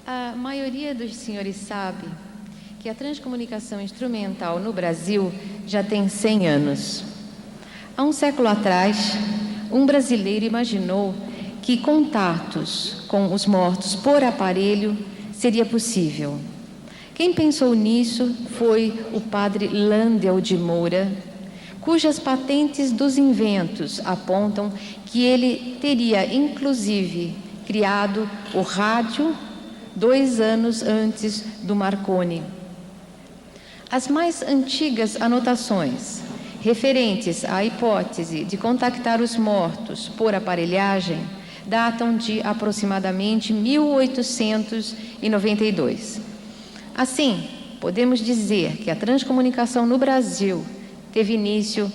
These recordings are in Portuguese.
A maioria dos senhores sabe que a transcomunicação instrumental no Brasil já tem 100 anos. Há um século atrás, um brasileiro imaginou que contatos com os mortos por aparelho seria possível. Quem pensou nisso foi o padre Landel de Moura, cujas patentes dos inventos apontam que ele teria, inclusive, criado o rádio 2 anos antes do Marconi. As mais antigas anotações referentes à hipótese de contactar os mortos por aparelhagem datam de aproximadamente 1892. Assim, podemos dizer que a transcomunicação no Brasil teve início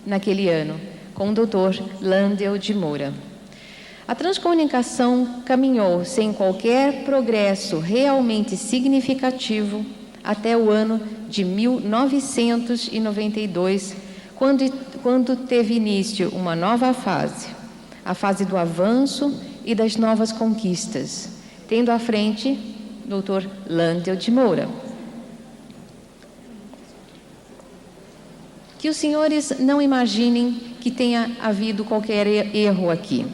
naquele ano, com o Dr. Landel de Moura. A transcomunicação caminhou sem qualquer progresso realmente significativo até o ano de 1992, quando teve início uma nova fase, a fase do avanço e das novas conquistas, tendo à frente Dr. Landel de Moura. Que os senhores não imaginem que tenha havido qualquer erro aqui.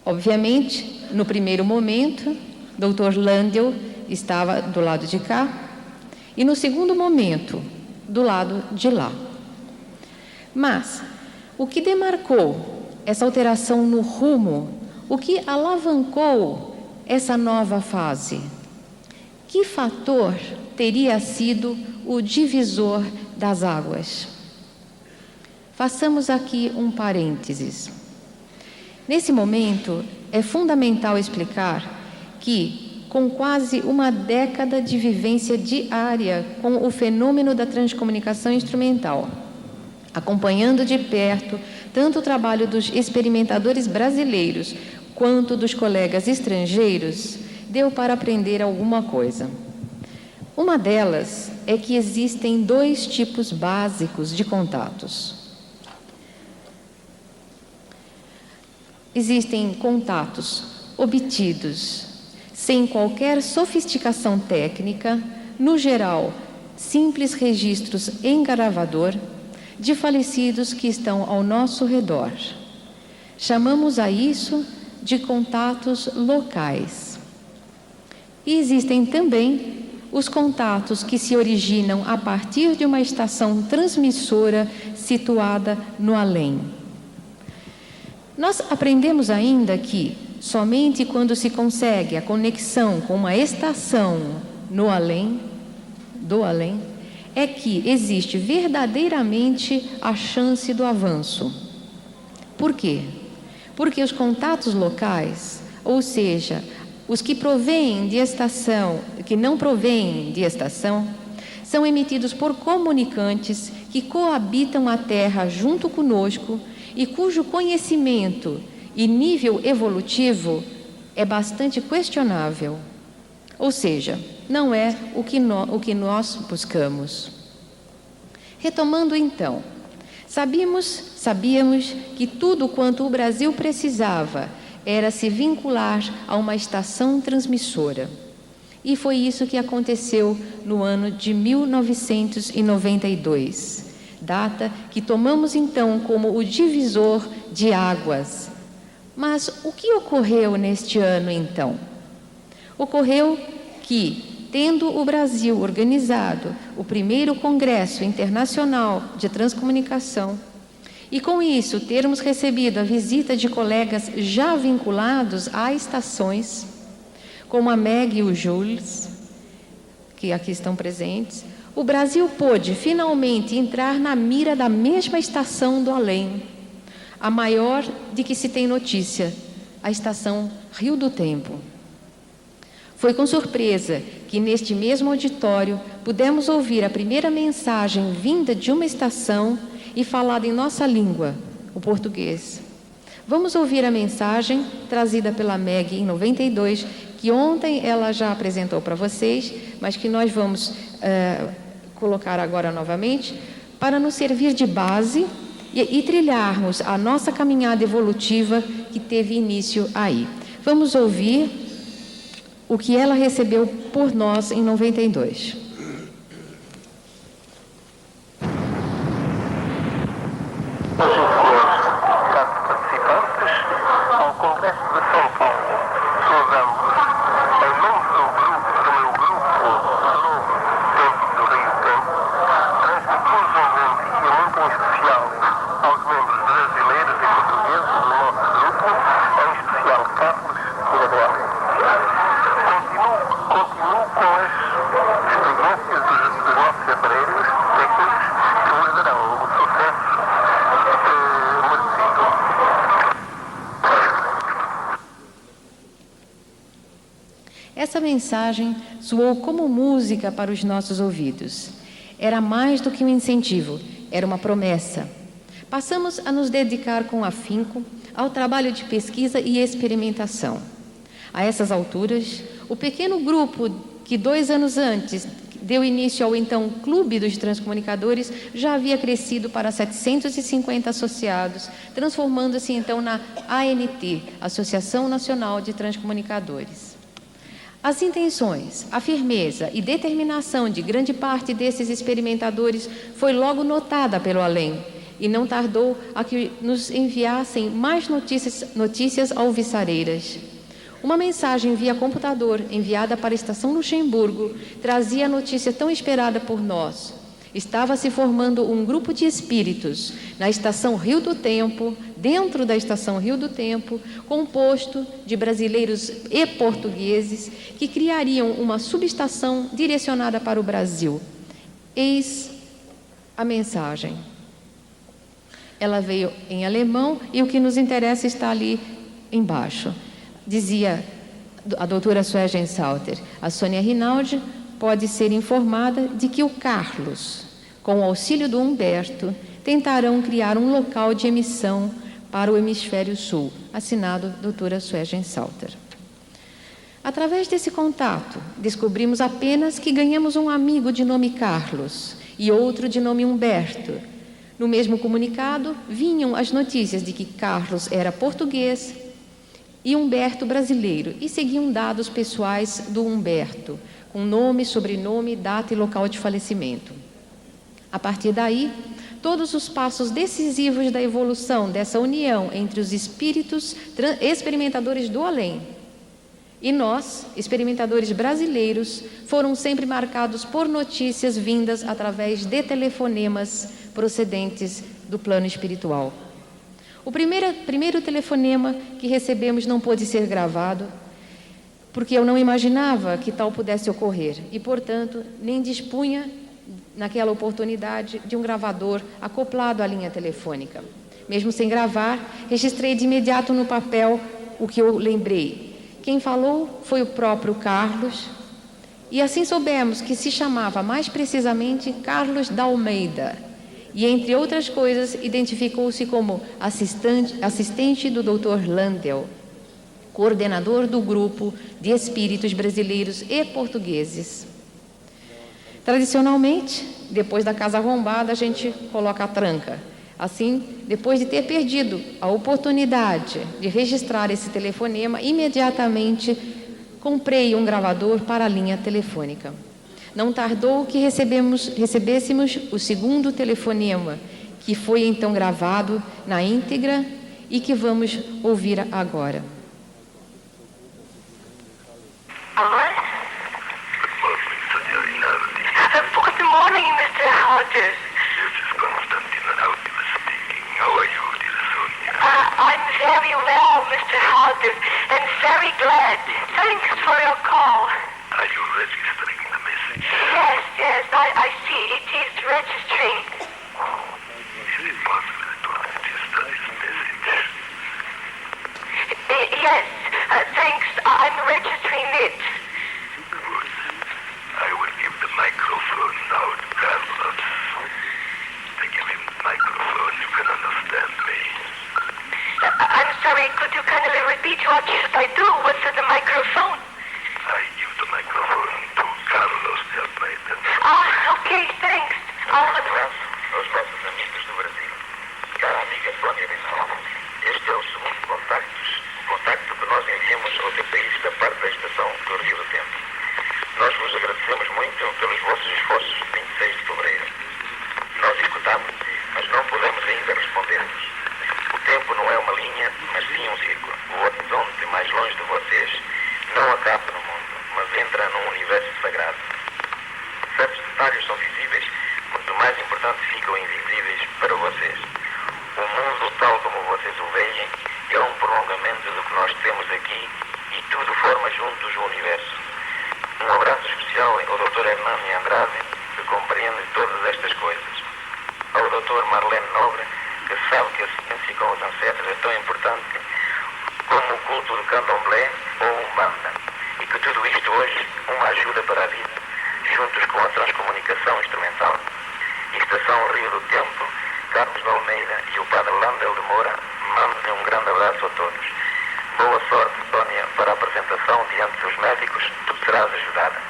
Obviamente, no primeiro momento, Dr. Landel estava do lado de cá e no segundo momento, do lado de lá. Mas, o que demarcou essa alteração no rumo, o que alavancou essa nova fase? Que fator teria sido o divisor das águas? Façamos aqui um parênteses. Nesse momento, é fundamental explicar que, com quase uma década de vivência diária com o fenômeno da transcomunicação instrumental, acompanhando de perto tanto o trabalho dos experimentadores brasileiros quanto dos colegas estrangeiros, deu para aprender alguma coisa. Uma delas é que existem 2 tipos básicos de contatos. Existem contatos obtidos sem qualquer sofisticação técnica, no geral, simples registros em gravador de falecidos que estão ao nosso redor. Chamamos a isso de contatos locais. E existem também os contatos que se originam a partir de uma estação transmissora situada no além. Nós aprendemos ainda que, somente quando se consegue a conexão com uma estação no além, do além, é que existe verdadeiramente a chance do avanço. Por quê? Porque os contatos locais, ou seja, os que provêm de estação, que não provêm de estação, são emitidos por comunicantes que coabitam a Terra junto conosco e cujo conhecimento e nível evolutivo é bastante questionável. Ou seja, não é o que nós buscamos. Retomando então, sabíamos que tudo quanto o Brasil precisava era se vincular a uma estação transmissora. E foi isso que aconteceu no ano de 1992, data que tomamos então como o divisor de águas. Mas o que ocorreu neste ano então? Ocorreu que, tendo o Brasil organizado o primeiro Congresso Internacional de Transcomunicação, e com isso termos recebido a visita de colegas já vinculados a estações, como a Meg e o Jules, que aqui estão presentes, o Brasil pôde finalmente entrar na mira da mesma estação do além, a maior de que se tem notícia, a estação Rio do Tempo. Foi com surpresa que neste mesmo auditório pudemos ouvir a primeira mensagem vinda de uma estação e falada em nossa língua, o português. Vamos ouvir a mensagem trazida pela Meg em 92, que ontem ela já apresentou para vocês, mas que nós vamos colocar agora novamente, para nos servir de base e trilharmos a nossa caminhada evolutiva que teve início aí. Vamos ouvir o que ela recebeu por nós em 92. Essa mensagem soou como música para os nossos ouvidos. Era mais do que um incentivo, era uma promessa. Passamos a nos dedicar com afinco ao trabalho de pesquisa e experimentação. A essas alturas, o pequeno grupo que 2 anos antes deu início ao então Clube dos Transcomunicadores já havia crescido para 750 associados, transformando-se então na ANT, Associação Nacional de Transcomunicadores. As intenções, a firmeza e determinação de grande parte desses experimentadores foi logo notada pelo além, e não tardou a que nos enviassem mais notícias alvissareiras. Uma mensagem via computador, enviada para a Estação Luxemburgo, trazia a notícia tão esperada por nós. Estava se formando um grupo de espíritos na Estação Rio do Tempo, dentro da Estação Rio do Tempo, composto de brasileiros e portugueses que criariam uma subestação direcionada para o Brasil. Eis a mensagem. Ela veio em alemão e o que nos interessa está ali embaixo. Dizia a doutora Suegen Salter: a Sônia Rinaldi pode ser informada de que o Carlos, com o auxílio do Humberto, tentarão criar um local de emissão para o Hemisfério Sul. Assinado doutora Suegen Salter. Através desse contato, descobrimos apenas que ganhamos um amigo de nome Carlos e outro de nome Humberto. No mesmo comunicado, vinham as notícias de que Carlos era português e Humberto brasileiro, e seguiam dados pessoais do Humberto, com nome, sobrenome, data e local de falecimento. A partir daí, todos os passos decisivos da evolução dessa união entre os espíritos experimentadores do além e nós, experimentadores brasileiros, foram sempre marcados por notícias vindas através de telefonemas procedentes do plano espiritual. O primeiro telefonema que recebemos não pôde ser gravado, porque eu não imaginava que tal pudesse ocorrer e, portanto, nem dispunha, naquela oportunidade, de um gravador acoplado à linha telefônica. Mesmo sem gravar, registrei de imediato no papel o que eu lembrei. Quem falou foi o próprio Carlos, e assim soubemos que se chamava mais precisamente Carlos da Almeida, e, entre outras coisas, identificou-se como assistente do Dr. Landel, coordenador do grupo de espíritos brasileiros e portugueses. Tradicionalmente, depois da casa arrombada, a gente coloca a tranca. Assim, depois de ter perdido a oportunidade de registrar esse telefonema, imediatamente comprei um gravador para a linha telefônica. Não tardou que recebêssemos o segundo telefonema, que foi então gravado na íntegra e que vamos ouvir agora. Good morning, Mr. Hodges. This is Constantine Rauti speaking. How are you, dear Sonia? I'm very well, Mr. Hodges, and very glad. Thanks for your call. Are you registering the message? Yes, I see. It is registering. Is it possible to register this message? Yes, thanks. I'm registering it. Good. I will give the microphone now to Carlos. I give him the microphone. You can understand me. I'm sorry. Could you kindly repeat what should I do with the microphone? I give the microphone to Carlos de Almeida. Okay, thanks. Aos nossos amigos do Brasil. Cara amiga Sônia Rinaldi, este é o segundo contacto que nós enviamos ao DPI da parte da estação vocês o veem, é um prolongamento do que nós temos aqui e tudo forma juntos o universo. Um abraço especial ao Dr. Hernani Andrade, que compreende todas estas coisas. Ao Dr. Marlene Nobre, que sabe que a ciência com os ancestros é tão importante como o culto do candomblé ou umbanda, e que tudo isto hoje uma ajuda para a vida, juntos com a transcomunicação instrumental. Estação Rio do Tempo, Carlos de Almeida e o Padre Landel de Moura mandam um grande abraço a todos. Boa sorte, Sónia, para a apresentação diante dos médicos, tu serás ajudada.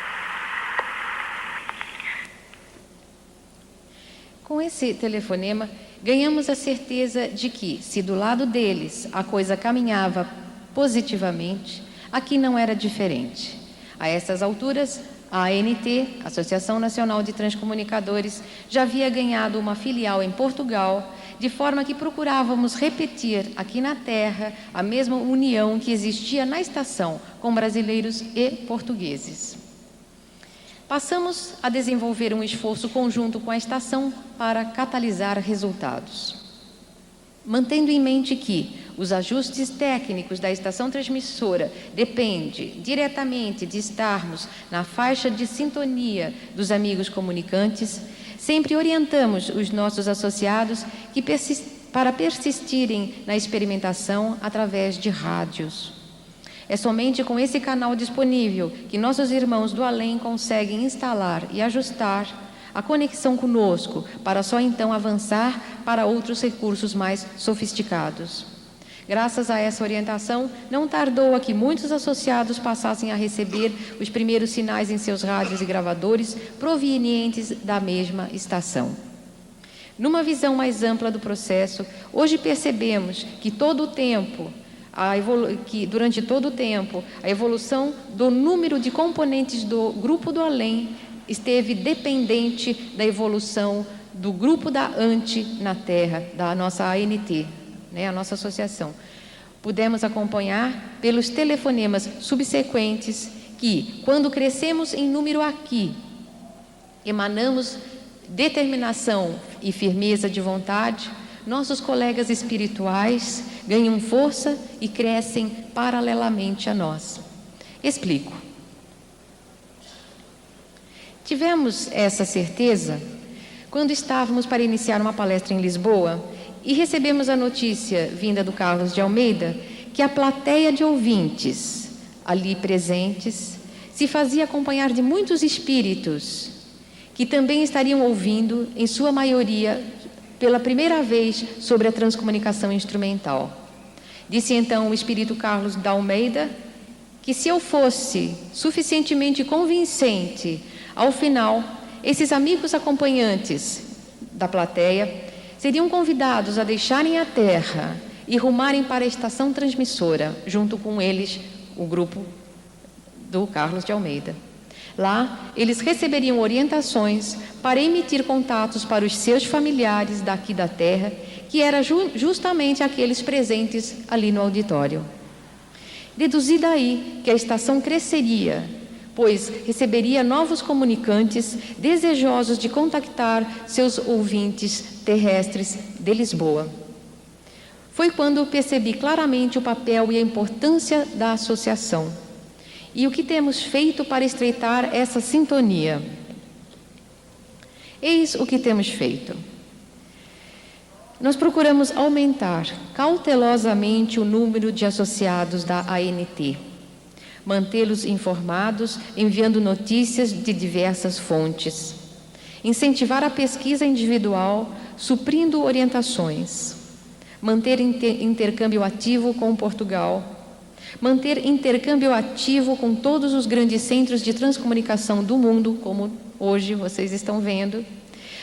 Com esse telefonema, ganhamos a certeza de que, se do lado deles a coisa caminhava positivamente, aqui não era diferente. A essas alturas, a ANT, Associação Nacional de Transcomunicadores, já havia ganhado uma filial em Portugal, de forma que procurávamos repetir aqui na Terra a mesma união que existia na estação com brasileiros e portugueses. Passamos a desenvolver um esforço conjunto com a estação para catalisar resultados. Mantendo em mente que os ajustes técnicos da estação transmissora dependem diretamente de estarmos na faixa de sintonia dos amigos comunicantes, sempre orientamos os nossos associados para persistirem na experimentação através de rádios. É somente com esse canal disponível que nossos irmãos do além conseguem instalar e ajustar a conexão conosco, para só então avançar para outros recursos mais sofisticados. Graças a essa orientação, não tardou a que muitos associados passassem a receber os primeiros sinais em seus rádios e gravadores provenientes da mesma estação. Numa visão mais ampla do processo, hoje percebemos que durante todo o tempo, a evolução do número de componentes do grupo do além esteve dependente da evolução do grupo da ANT na Terra, da nossa ANT, a nossa associação. Pudemos acompanhar pelos telefonemas subsequentes que, quando crescemos em número aqui, emanamos determinação e firmeza de vontade, nossos colegas espirituais ganham força e crescem paralelamente a nós. Explico. Tivemos essa certeza quando estávamos para iniciar uma palestra em Lisboa e recebemos a notícia, vinda do Carlos de Almeida, que a plateia de ouvintes ali presentes se fazia acompanhar de muitos espíritos que também estariam ouvindo, em sua maioria, pela primeira vez, sobre a transcomunicação instrumental. Disse então o espírito Carlos de Almeida que, se eu fosse suficientemente convincente, ao final, esses amigos acompanhantes da plateia seriam convidados a deixarem a Terra e rumarem para a estação transmissora, junto com eles, o grupo do Carlos de Almeida. Lá, eles receberiam orientações para emitir contatos para os seus familiares daqui da Terra, que eram justamente aqueles presentes ali no auditório. Deduzi daí que a estação cresceria, pois receberia novos comunicantes desejosos de contactar seus ouvintes terrestres de Lisboa. Foi quando percebi claramente o papel e a importância da associação e o que temos feito para estreitar essa sintonia. Eis o que temos feito. Nós procuramos aumentar cautelosamente o número de associados da ANT, mantê-los informados, enviando notícias de diversas fontes, incentivar a pesquisa individual, suprindo orientações, manter intercâmbio ativo com Portugal, manter intercâmbio ativo com todos os grandes centros de transcomunicação do mundo, como hoje vocês estão vendo,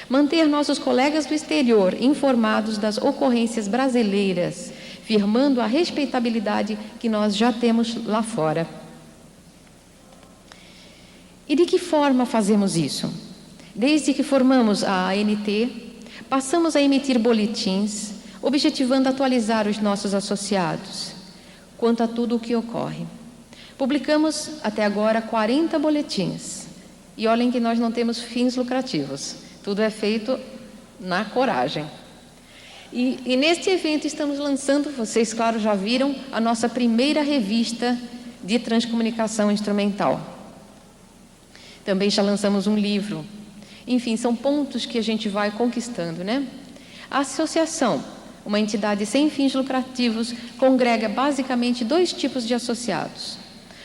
manter nossos colegas do exterior informados das ocorrências brasileiras, firmando a respeitabilidade que nós já temos lá fora. E de que forma fazemos isso? Desde que formamos a ANT, passamos a emitir boletins, objetivando atualizar os nossos associados quanto a tudo o que ocorre. Publicamos até agora 40 boletins. E olhem que nós não temos fins lucrativos. Tudo é feito na coragem. E neste evento estamos lançando, vocês, claro, já viram, a nossa primeira revista de transcomunicação instrumental. Também já lançamos um livro. Enfim, são pontos que a gente vai conquistando, né? A associação, uma entidade sem fins lucrativos, congrega basicamente 2 tipos de associados.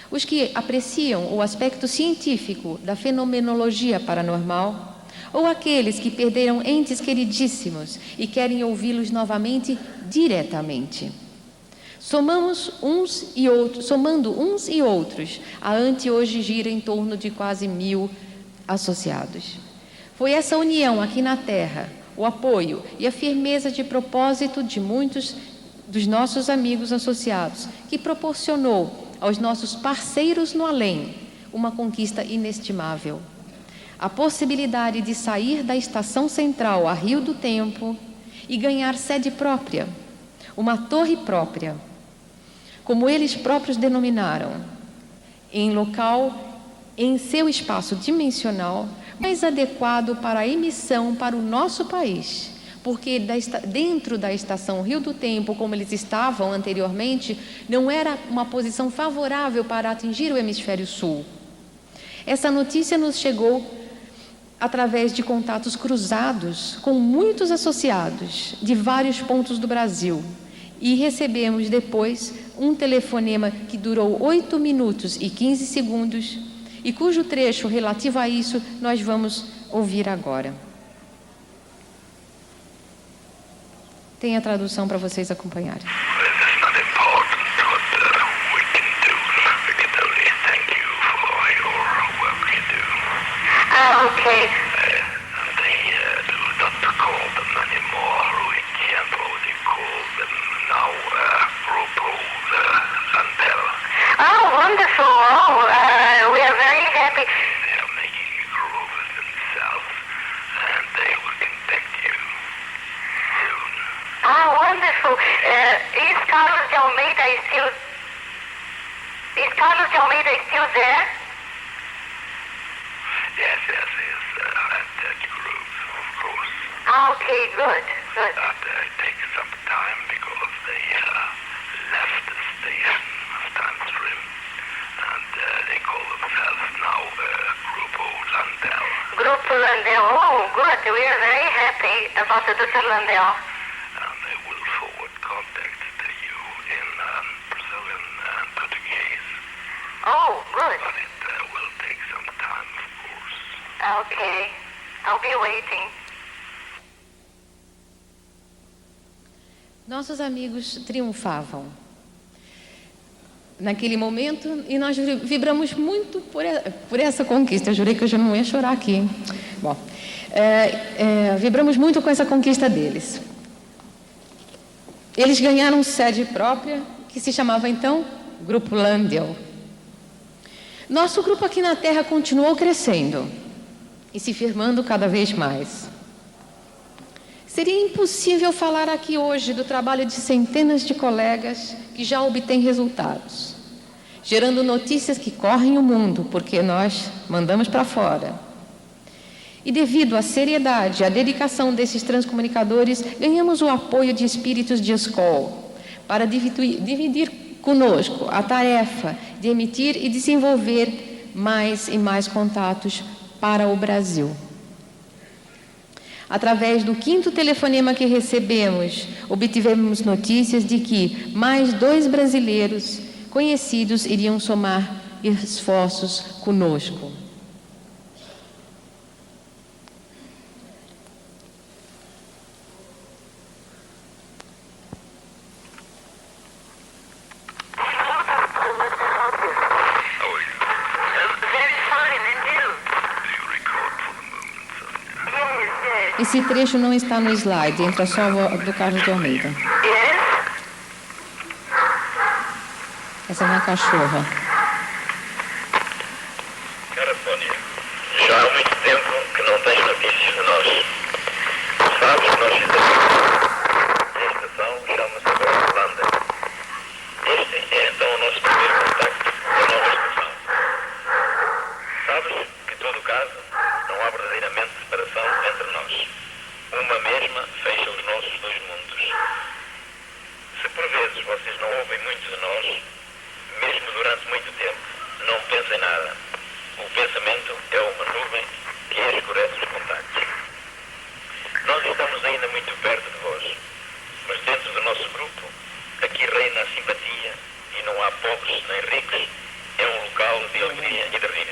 Os que apreciam o aspecto científico da fenomenologia paranormal, ou aqueles que perderam entes queridíssimos e querem ouvi-los novamente diretamente. Somando uns e outros, a ANTE hoje gira em torno de quase 1000 associados. Foi essa união aqui na Terra, o apoio e a firmeza de propósito de muitos dos nossos amigos associados, que proporcionou aos nossos parceiros no além uma conquista inestimável. A possibilidade de sair da estação central a Rio do Tempo e ganhar sede própria, uma torre própria, como eles próprios denominaram, em local, em seu espaço dimensional, mais adequado para a emissão para o nosso país, porque dentro da estação Rio do Tempo, como eles estavam anteriormente, não era uma posição favorável para atingir o hemisfério sul. Essa notícia nos chegou através de contatos cruzados com muitos associados de vários pontos do Brasil, e recebemos depois um telefonema que durou 8 minutos e 15 segundos e cujo trecho relativo a isso nós vamos ouvir agora. Tem a tradução para vocês acompanharem. Okay. They do not call them anymore. We can't only call them now Robo Landel. Oh, wonderful. Oh, we are very happy. They are making rovers themselves, and they will contact you soon. Oh, wonderful. Is Carlos de Almeida still there? Yes, he's at that group, of course. Okay, good. It takes some time because they left the station downstream, and they call themselves now Grupo Landel. Grupo Landel, oh, good. We are very happy about the Dr. Landel. And they will forward contact to you in Brazilian and Portuguese. Oh, good. But it will take some time, of course. Okay, I'll be waiting. Nossos amigos triunfavam naquele momento e nós vibramos muito por essa conquista. Eu jurei que eu já não ia chorar aqui. Bom, vibramos muito com essa conquista deles. Eles ganharam sede própria, que se chamava então Grupo Landel. Nosso grupo aqui na Terra continuou crescendo e se firmando cada vez mais. Seria impossível falar aqui hoje do trabalho de centenas de colegas que já obtêm resultados, gerando notícias que correm o mundo, porque nós mandamos para fora. E devido à seriedade e à dedicação desses transcomunicadores, ganhamos o apoio de espíritos de escola para dividir conosco a tarefa de emitir e desenvolver mais e mais contatos para o Brasil. Através do 5º telefonema que recebemos, obtivemos notícias de que mais 2 brasileiros conhecidos iriam somar esforços conosco. Esse trecho não está no slide, entra só o do Carlos de Almeida. Essa é minha cachorra. Cara Sônia, já há muito tempo que não tens notícias de nós. Sabes que nós fizemos a estação, chama-se agora Holanda. Este é então o nosso primeiro contacto com a nova estação. Sabes que, em todo caso, não há verdadeiramente separação entre nós. Uma mesma fecha os nossos 2 mundos. não ouvem muito de nós, mesmo durante muito tempo. Não pensem nada. O pensamento é uma nuvem que escurece os contactos. Nós estamos ainda muito perto de vós, mas dentro do nosso grupo, aqui reina a simpatia e não há pobres nem ricos. É um local de alegria e de rir.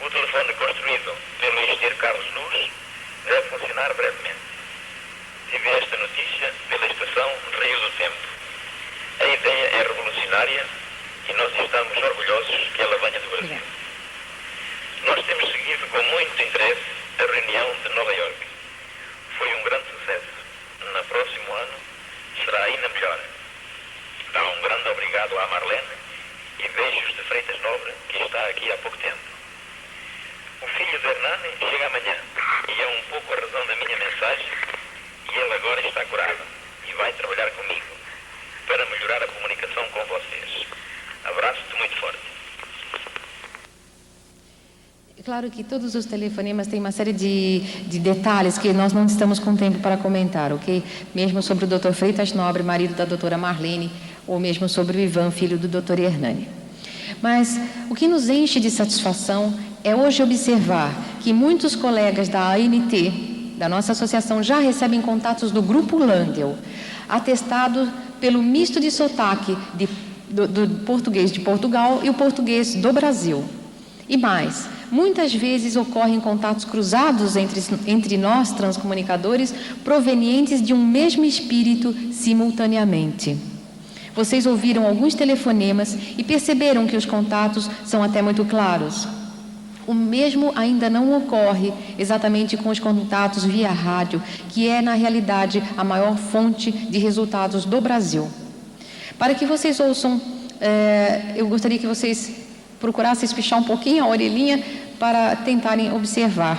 O telefone construído pelo engenheiro Carlos Luz deve funcionar brevemente. Tive esta notícia pela estação Rio do Tempo. A ideia é revolucionária e nós estamos orgulhosos que ela venha do Brasil. Nós temos seguido com muito interesse a reunião de Nova Iorque. Foi um grande sucesso. No próximo ano será ainda melhor. Dá um grande obrigado à Marlene e beijos de Freitas Nobre, que está aqui há pouco tempo. O filho de Hernani chega amanhã e é um pouco a razão da minha mensagem, e ele agora está curado e vai trabalhar comigo para melhorar a comunicação com vocês. Abraço-te muito forte. Claro que todos os telefonemas têm uma série de detalhes que nós não estamos com tempo para comentar, ok? Mesmo sobre o Dr. Freitas Nobre, marido da doutora Marlene, ou mesmo sobre o Ivan, filho do Dr. Hernani. Mas o que nos enche de satisfação é hoje observar que muitos colegas da ANT, da nossa associação, já recebem contatos do Grupo Landel, atestado pelo misto de sotaque do português de Portugal e o português do Brasil. E mais, muitas vezes ocorrem contatos cruzados entre nós, transcomunicadores, provenientes de um mesmo espírito simultaneamente. Vocês ouviram alguns telefonemas e perceberam que os contatos são até muito claros. O mesmo ainda não ocorre exatamente com os contatos via rádio, que é, na realidade, a maior fonte de resultados do Brasil. Para que vocês ouçam, eu gostaria que vocês procurassem espichar um pouquinho a orelhinha para tentarem observar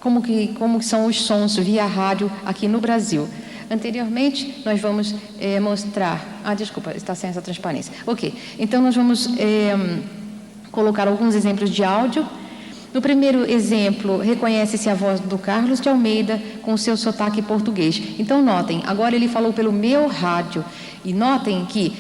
como que são os sons via rádio aqui no Brasil. Anteriormente, nós vamos mostrar... desculpa, está sem essa transparência. Ok, então nós vamos colocar alguns exemplos de áudio. No primeiro exemplo, reconhece-se a voz do Carlos de Almeida com o seu sotaque português. Então, notem, agora ele falou pelo meu rádio. E notem que,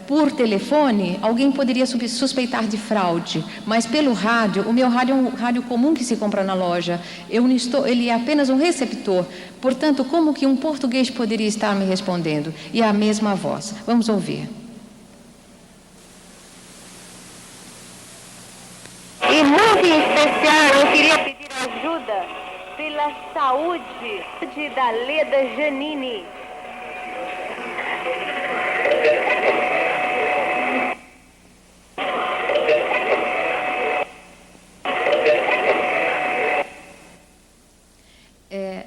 por telefone, alguém poderia suspeitar de fraude, mas pelo rádio, o meu rádio é um rádio comum que se compra na loja. Ele é apenas um receptor. Portanto, como que um português poderia estar me respondendo? E é a mesma voz. Vamos ouvir. E muito em especial, eu queria pedir ajuda pela saúde da Leda Janine.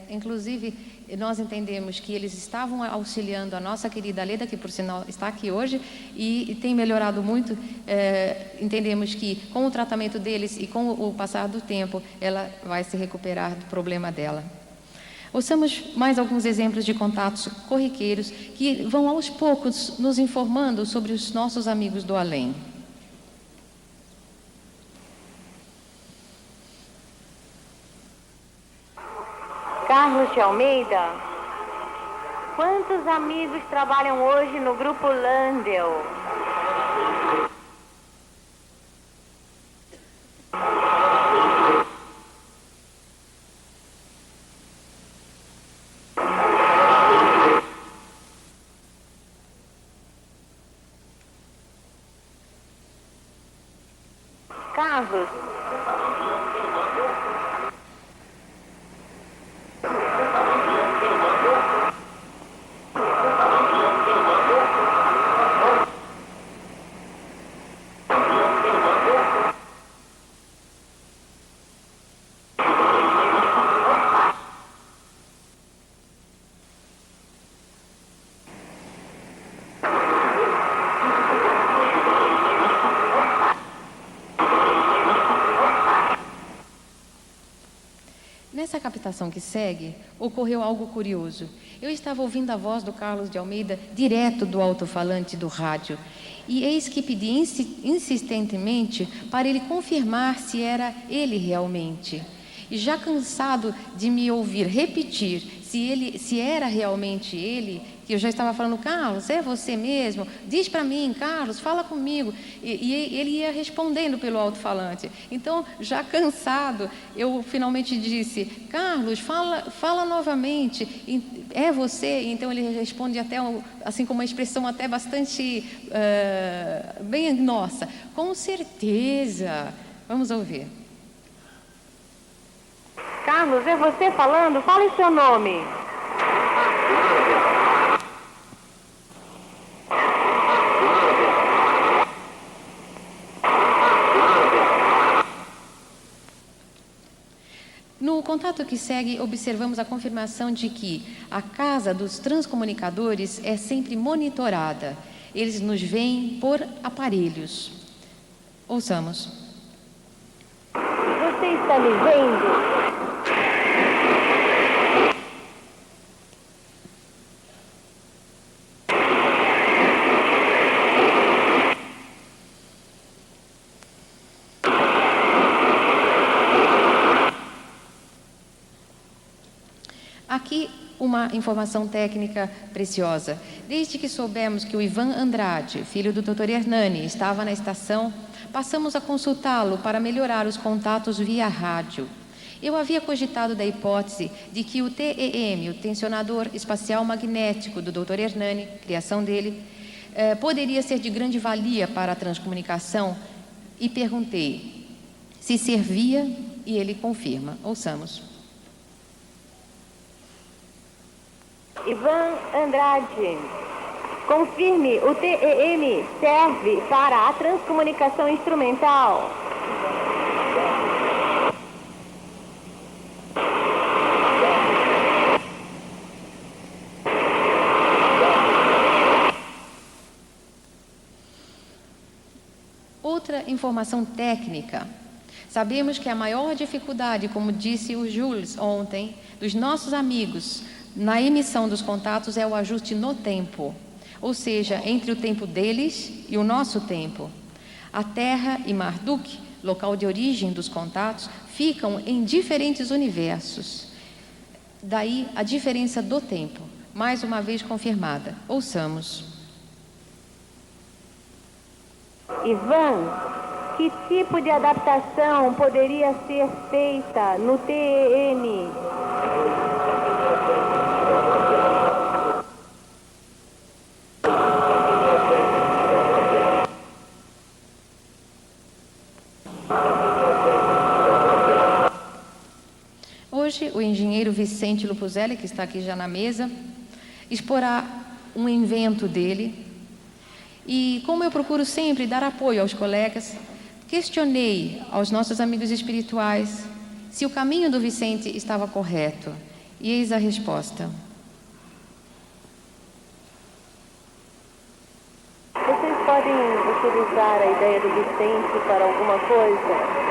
Inclusive, nós entendemos que eles estavam auxiliando a nossa querida Leda, que por sinal está aqui hoje, e tem melhorado muito. Entendemos que com o tratamento deles e com o passar do tempo, ela vai se recuperar do problema dela. Ouçamos mais alguns exemplos de contatos corriqueiros que vão aos poucos nos informando sobre os nossos amigos do além. Carlos de Almeida, quantos amigos trabalham hoje no Grupo Landel? Carlos. Nessa captação que segue, ocorreu algo curioso. Eu estava ouvindo a voz do Carlos de Almeida direto do alto-falante do rádio, e eis que pedi insistentemente para ele confirmar se era ele realmente. E já cansado de me ouvir repetir se era realmente ele, que eu já estava falando, Carlos, é você mesmo? Diz para mim, Carlos, fala comigo. E ele ia respondendo pelo alto-falante. Então, já cansado, eu finalmente disse, Carlos, fala novamente, é você? Então, ele responde até, assim, com uma expressão até bastante, bem nossa, com certeza. Vamos ouvir. Carlos, é você falando? Fale seu nome. No contato que segue, observamos a confirmação de que a casa dos transcomunicadores é sempre monitorada. Eles nos veem por aparelhos. Ouçamos. Você está me vendo? Aqui uma informação técnica preciosa. Desde que soubemos que o Ivan Andrade, filho do Dr. Hernani, estava na estação, passamos a consultá-lo para melhorar os contatos via rádio. Eu havia cogitado da hipótese de que o TEM, o tensionador espacial magnético do Dr. Hernani, criação dele, poderia ser de grande valia para a transcomunicação e perguntei se servia e ele confirma. Ouçamos. Ivan Andrade, confirme, o TEM serve para a transcomunicação instrumental. Outra informação técnica. Sabemos que a maior dificuldade, como disse o Jules ontem, dos nossos amigos na emissão dos contatos é o ajuste no tempo, ou seja, entre o tempo deles e o nosso tempo. A Terra e Marduk, local de origem dos contatos, ficam em diferentes universos. Daí a diferença do tempo, mais uma vez confirmada. Ouçamos. Ivan, que tipo de adaptação poderia ser feita no TEM? Hoje, o engenheiro Vicente Lupuzelli, que está aqui já na mesa, exporá um invento dele. E como eu procuro sempre dar apoio aos colegas, questionei aos nossos amigos espirituais se o caminho do Vicente estava correto. E eis a resposta. Vocês podem utilizar a ideia do Vicente para alguma coisa?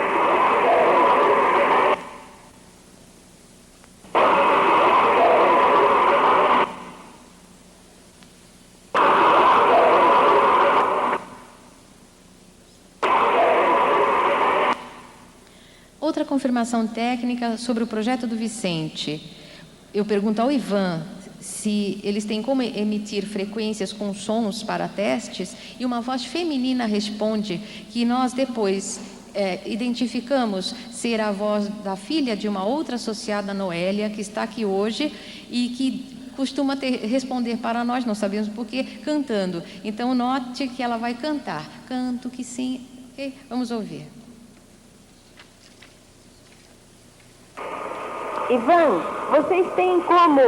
Outra confirmação técnica sobre o projeto do Vicente. Eu pergunto ao Ivan se eles têm como emitir frequências com sons para testes, e uma voz feminina responde que nós depois identificamos ser a voz da filha de uma outra associada, Noélia, que está aqui hoje e que costuma responder para nós, não sabemos porquê, cantando. Então, note que ela vai cantar. Canto que sim. Okay? Vamos ouvir. Ivan, vocês têm como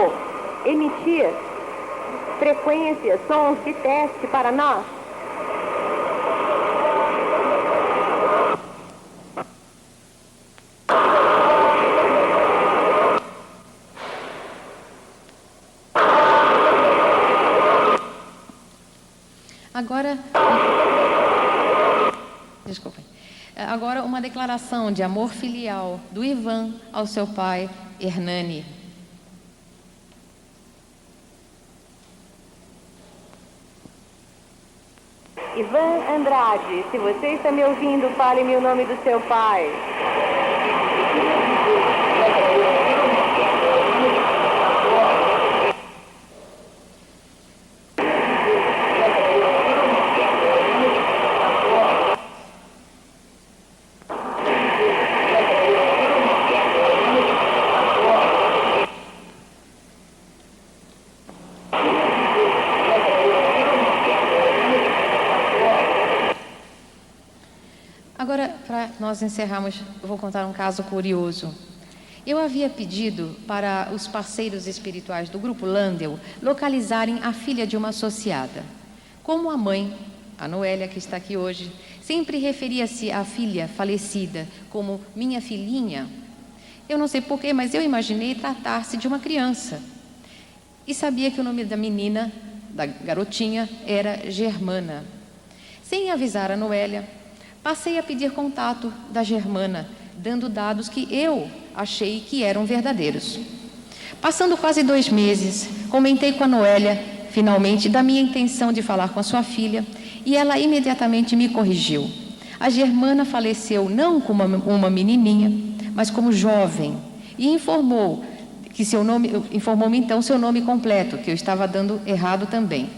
emitir frequências, sons de teste para nós? Agora, desculpem. Agora, uma declaração de amor filial do Ivan ao seu pai, Hernani. Ivan Andrade, se você está me ouvindo, fale-me o nome do seu pai. Agora, para nós encerrarmos, eu vou contar um caso curioso. Eu havia pedido para os parceiros espirituais do Grupo Landel localizarem a filha de uma associada. Como a mãe, a Noélia, que está aqui hoje, sempre referia-se à filha falecida como minha filhinha, eu não sei porquê, mas eu imaginei tratar-se de uma criança. E sabia que o nome da menina, da garotinha, era Germana. Sem avisar a Noélia, passei a pedir contato da Germana, dando dados que eu achei que eram verdadeiros. Passando quase 2 meses, comentei com a Noélia, finalmente, da minha intenção de falar com a sua filha, e ela imediatamente me corrigiu. A Germana faleceu não como uma menininha, mas como jovem, e informou-me então seu nome completo, que eu estava dando errado também.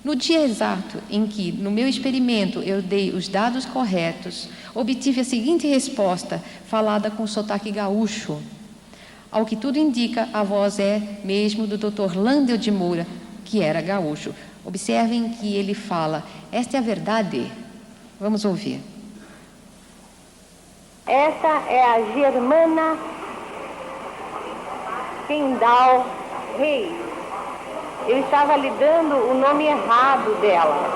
No dia exato em que, no meu experimento, eu dei os dados corretos, obtive a seguinte resposta, falada com sotaque gaúcho. Ao que tudo indica, a voz é mesmo do Dr. Landel de Moura, que era gaúcho. Observem que ele fala, esta é a verdade. Vamos ouvir. Essa é a Germana Kendall Reis. Eu estava lhe dando o nome errado dela.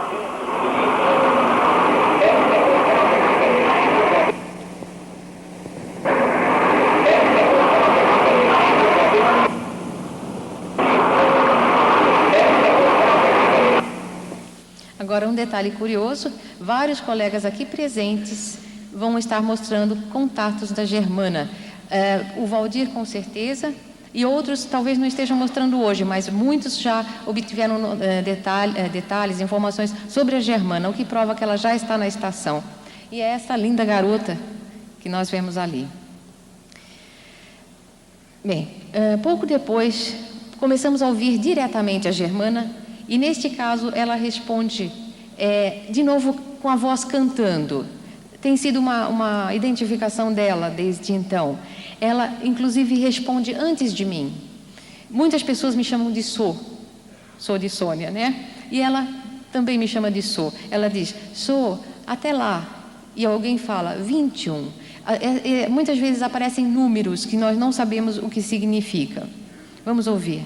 Agora, um detalhe curioso, vários colegas aqui presentes vão estar mostrando contatos da Germana. O Valdir, com certeza, e outros talvez não estejam mostrando hoje, mas muitos já obtiveram detalhes, informações sobre a Germana, o que prova que ela já está na estação. E é essa linda garota que nós vemos ali. Bem, pouco depois, começamos a ouvir diretamente a Germana, e neste caso ela responde de novo com a voz cantando. Tem sido uma identificação dela desde então. Ela, inclusive, responde antes de mim. Muitas pessoas me chamam de Sou de Sônia, né? E ela também me chama de Sou. Ela diz, Sou, até lá. E alguém fala, 21. Muitas vezes aparecem números que nós não sabemos o que significa. Vamos ouvir.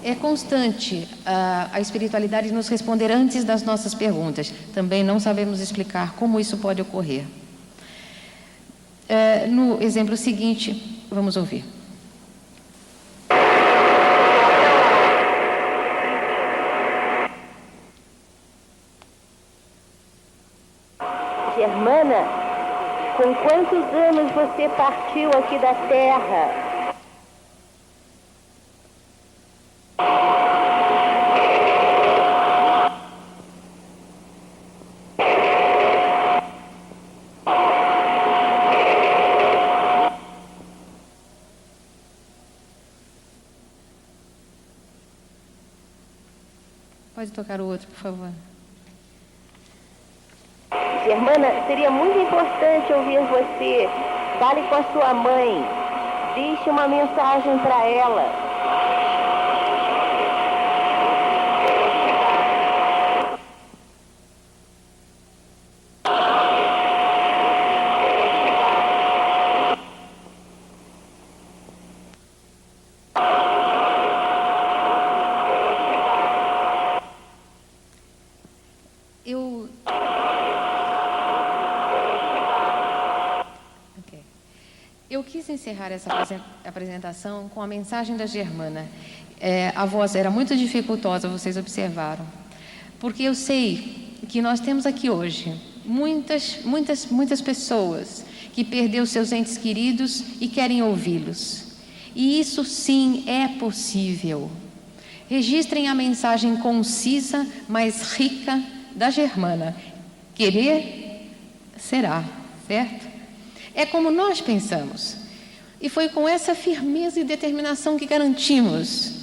É constante a espiritualidade nos responder antes das nossas perguntas. Também não sabemos explicar como isso pode ocorrer. No exemplo seguinte, vamos ouvir. Germana, com quantos anos você partiu aqui da Terra? Pode tocar o outro, por favor. Germana, seria muito importante ouvir você. Fale com a sua mãe. Deixe uma mensagem para ela. Eu quis encerrar essa apresentação com a mensagem da Germana. A voz era muito dificultosa, vocês observaram, porque eu sei que nós temos aqui hoje muitas pessoas que perderam seus entes queridos e querem ouvi-los. E isso sim é possível. Registrem a mensagem concisa, mas rica da Germana. Querer será, certo? É como nós pensamos. E foi com essa firmeza e determinação que garantimos,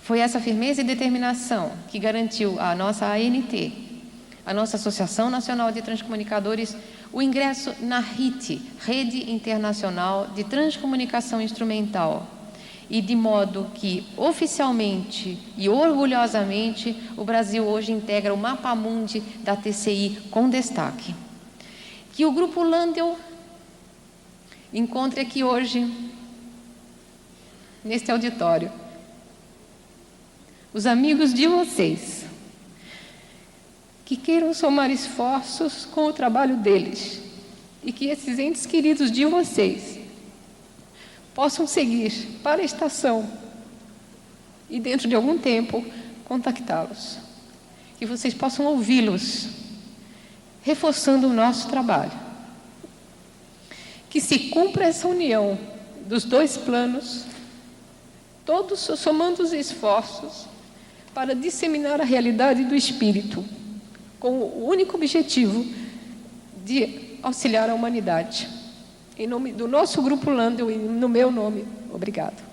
foi essa firmeza e determinação que garantiu à nossa ANT, a nossa Associação Nacional de Transcomunicadores, o ingresso na RIT, Rede Internacional de Transcomunicação Instrumental, e de modo que, oficialmente e orgulhosamente, o Brasil hoje integra o Mapamundi da TCI com destaque. Que o Grupo Landel encontre aqui hoje, neste auditório, os amigos de vocês, que queiram somar esforços com o trabalho deles, e que esses entes queridos de vocês possam seguir para a estação e, dentro de algum tempo, contactá-los. Que vocês possam ouvi-los, reforçando o nosso trabalho. Que se cumpra essa união dos dois planos, todos somando os esforços para disseminar a realidade do espírito, com o único objetivo de auxiliar a humanidade. Em nome do nosso Grupo Landel e no meu nome, obrigado.